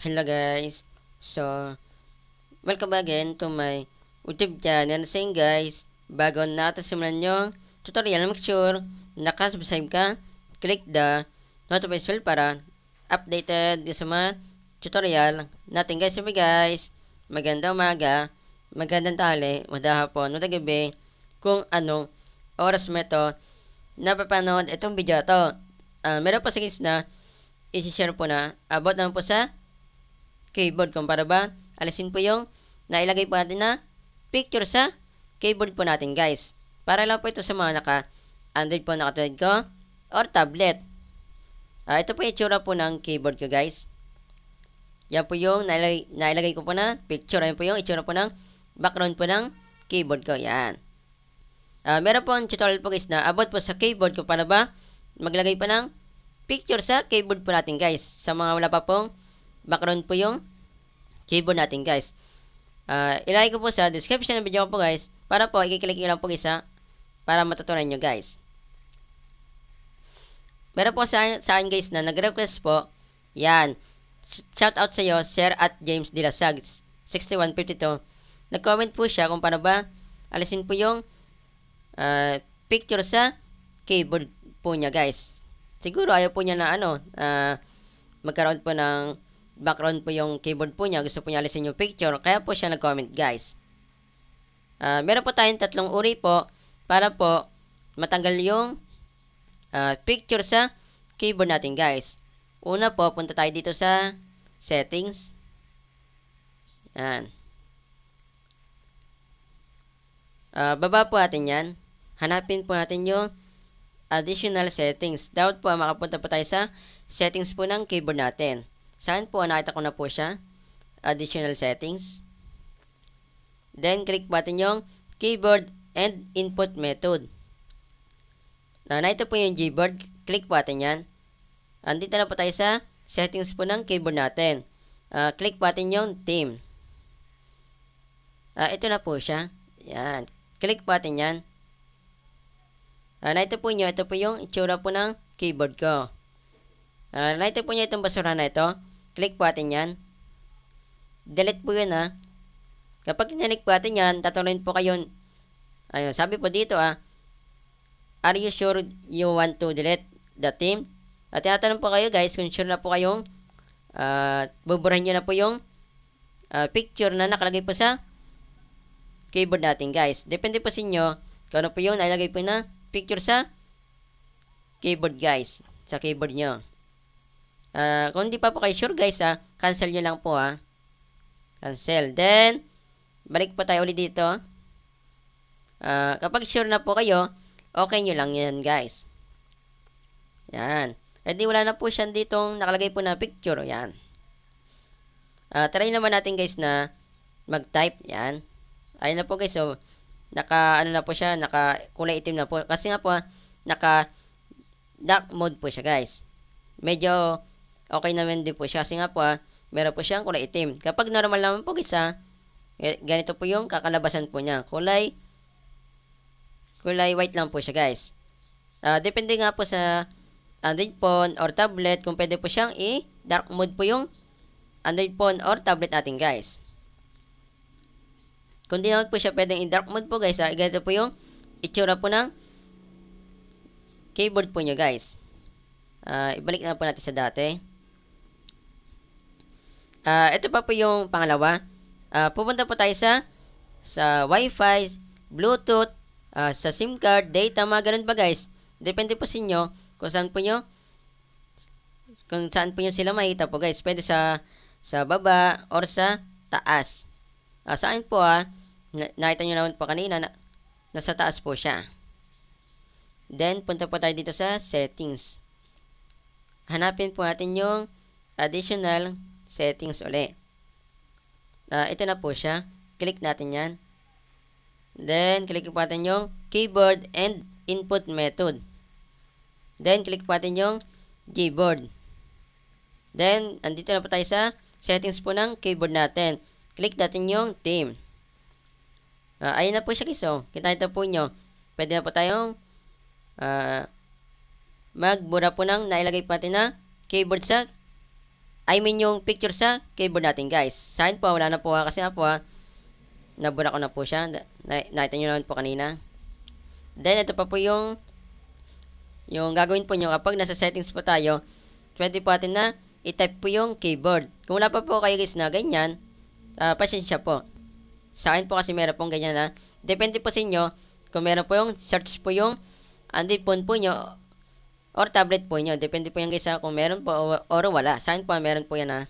Hello guys. So, welcome again to my YouTube channel. Saying guys, bago natin simulan yung tutorial, make sure nakasubscribe ka, click the notification bell para updated sa mga tutorial natin guys. Sabi guys, magandang umaga, magandang tanghali, magandang hapon, magandang gabi, kung anong oras mo ito napapanood itong video to. Meron pa sa guys na isi-share po na about naman po sa keyboard kung para ba alisin po yung nailagay po natin na picture sa keyboard po natin guys. Para lang po ito sa mga naka Android po na katulad ko or tablet. Ito po yung itsura po ng keyboard ko guys. Yan po yung nailagay ko po na picture. Yan po yung itsura po ng background po ng keyboard ko. Yan. Meron po ang tutorial po guys na about po sa keyboard ko para ba maglagay pa ng picture sa keyboard po natin guys. Sa mga wala pa pong background po yung keyboard natin guys. Ilagay ko po sa description ng video ko po guys para po i-click nyo lang po isa para matutunan nyo guys. Meron po sa akin guys na nag-request po. Yan. Shout out sa iyo, Sir at James Dilasag 6152. Nag-comment po siya kung paano ba alisin po yung picture sa keyboard po niya guys. Siguro ayaw po niya na magkaroon po ng background po yung keyboard po niya. Gusto po niya alisin yung picture. Kaya po siya nag-comment guys. Meron po tayong tatlong uri po para po matanggal yung picture sa keyboard natin guys. Una po, punta tayo dito sa settings. Yan. Baba po natin yan. Hanapin po natin yung additional settings. Dapat po makapunta po tayo sa settings po ng keyboard natin. Saan po? Nakita ko na po siya. Additional settings. Then, click po natin yung keyboard and input method. Nakita po yung keyboard. Click po natin yan. Andito na po tayo sa settings po ng keyboard natin. Click po natin yung theme. Ito na po siya. Yan. Click po natin yan. Nakita po nyo, ito po yung itsura po ng keyboard ko. Nakita po nyo itong basura na ito. Click po natin yan. Delete po yun ha. Kapag click po natin yan, tatuloyin po kayo. Ayun, sabi po dito are you sure you want to delete the theme? At tinatanong po kayo guys kung sure na po kayong buburahin nyo na po yung picture na nakalagay po sa keyboard natin guys. Depende po sa inyo kung ano po yung nailagay po na picture sa keyboard guys. Sa keyboard nyo. Kung hindi pa po kayo sure guys cancel nyo lang po cancel. Then, balik po tayo ulit dito. Kapag sure na po kayo, okay nyo lang yan guys. Yan. E di wala na po siya ditong nakalagay po na picture. Yan. Try naman natin guys na mag-type. Yan. Ayun na po guys. So, naka na po siya. Naka kulay itim na po. Kasi nga po naka dark mode po siya guys. Medyo okay naman din po siya. Kasi nga po meron po siyang kulay itim. Kapag normal naman po guys ganito po yung kakalabasan po niya. Kulay white lang po siya guys. Depende nga po sa Android phone or tablet kung pwede po siyang i-dark mode po yung Android phone or tablet natin guys. Kung di naman po siya pwedeng i-dark mode po guys ganito po yung itsura po ng keyboard po nyo guys. Ibalik na po natin sa dati. Ito pa po yung pangalawa. Pupunta po tayo sa Wi-Fi, Bluetooth, sa SIM card, data, mga ganun ba guys. Depende po sa inyo kung saan po nyo sila makikita po guys. Pwede sa baba or sa taas. Sa akin po nakita nyo naman po kanina nasa taas po siya. Then punta po tayo dito sa settings. Hanapin po natin yung additional settings uli. Ito na po siya. Click natin yan. Then click po natin yung keyboard and input method. Then click po natin yung keyboard. Then andito na po tayo sa settings po ng keyboard natin. Click natin yung theme. Ayun na po siya guys. Kita ito po nyo. Pwede na po tayong magbura po ng nailagay po natin na keyboard sa I mean yung picture sa keyboard natin guys. Sa akin po, wala na po kasi nga po nabura ko na po siya. Nakita nyo naman po kanina. Then, ito pa po yung gagawin po nyo kapag nasa settings po tayo, pwede po natin na i-type po yung keyboard. Kung wala pa po kayo guys na ganyan, pasensya po. Sa akin po kasi meron pong ganyan na. Depende po sa inyo kung meron po yung search po yung android phone po nyo or tablet po nyo. Depende po yan guys kung meron po or wala. Sa akin po meron po yan na.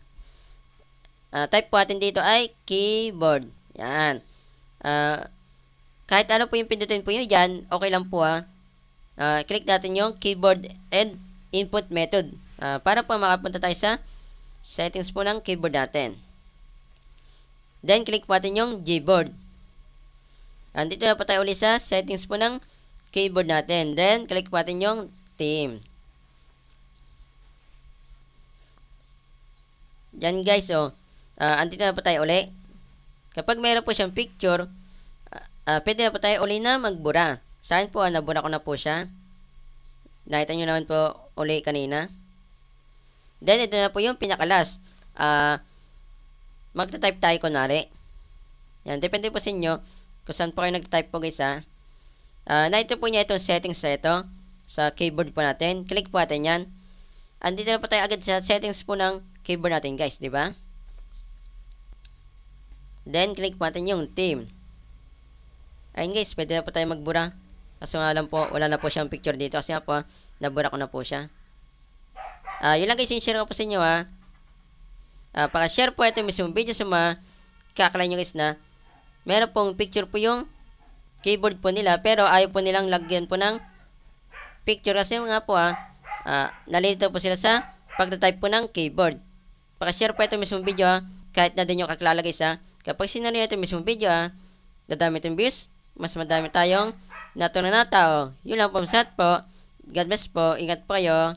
Type po natin dito ay keyboard. Yan. Kahit ano po yung pindutin po nyo dyan, okay lang po click natin yung keyboard and input method. Para po makapunta tayo sa settings po ng keyboard natin. Then, click po natin yung Gboard. Andito na po tayo ulit sa settings po ng keyboard natin. Then, click po natin yung theme. Yan guys, andito na po tayo ulit. Kapag mayroon po siyang picture, pwede na po tayo ulit na magbura. Sa akin po, nabura ko na po siya. Nakita nyo naman po ulit kanina. Then, ito na po yung pinakalas. Magta-type tayo kunwari. Yan, depende po sa inyo kung saan po kayo nag-type po guys na-ito po niya itong settings na ito sa keyboard po natin. Click po natin yan. Andito na po tayo agad sa settings po ng keyboard natin guys, di ba? Then, click po natin yung theme. Ayun guys, pwede na po tayo magbura. Kaso nga lang po, wala na po siyang picture dito kasi nga po, nabura ko na po siya. Yun lang guys, yung share ko po sa inyo paka-share po ito mismong video sa mga kakalay nyo guys na meron pong picture po yung keyboard po nila pero ayaw po nilang lagyan po ng picture kasi nga po nalilito po sila sa pagta-type po ng keyboard. Paka-share po ito mismong video kahit na din yung kakilala guys kapag sinalo ito mismong video dadami itong views, mas madami tayong natutunan na tao. Yun lang po, God bless po, ingat po kayo.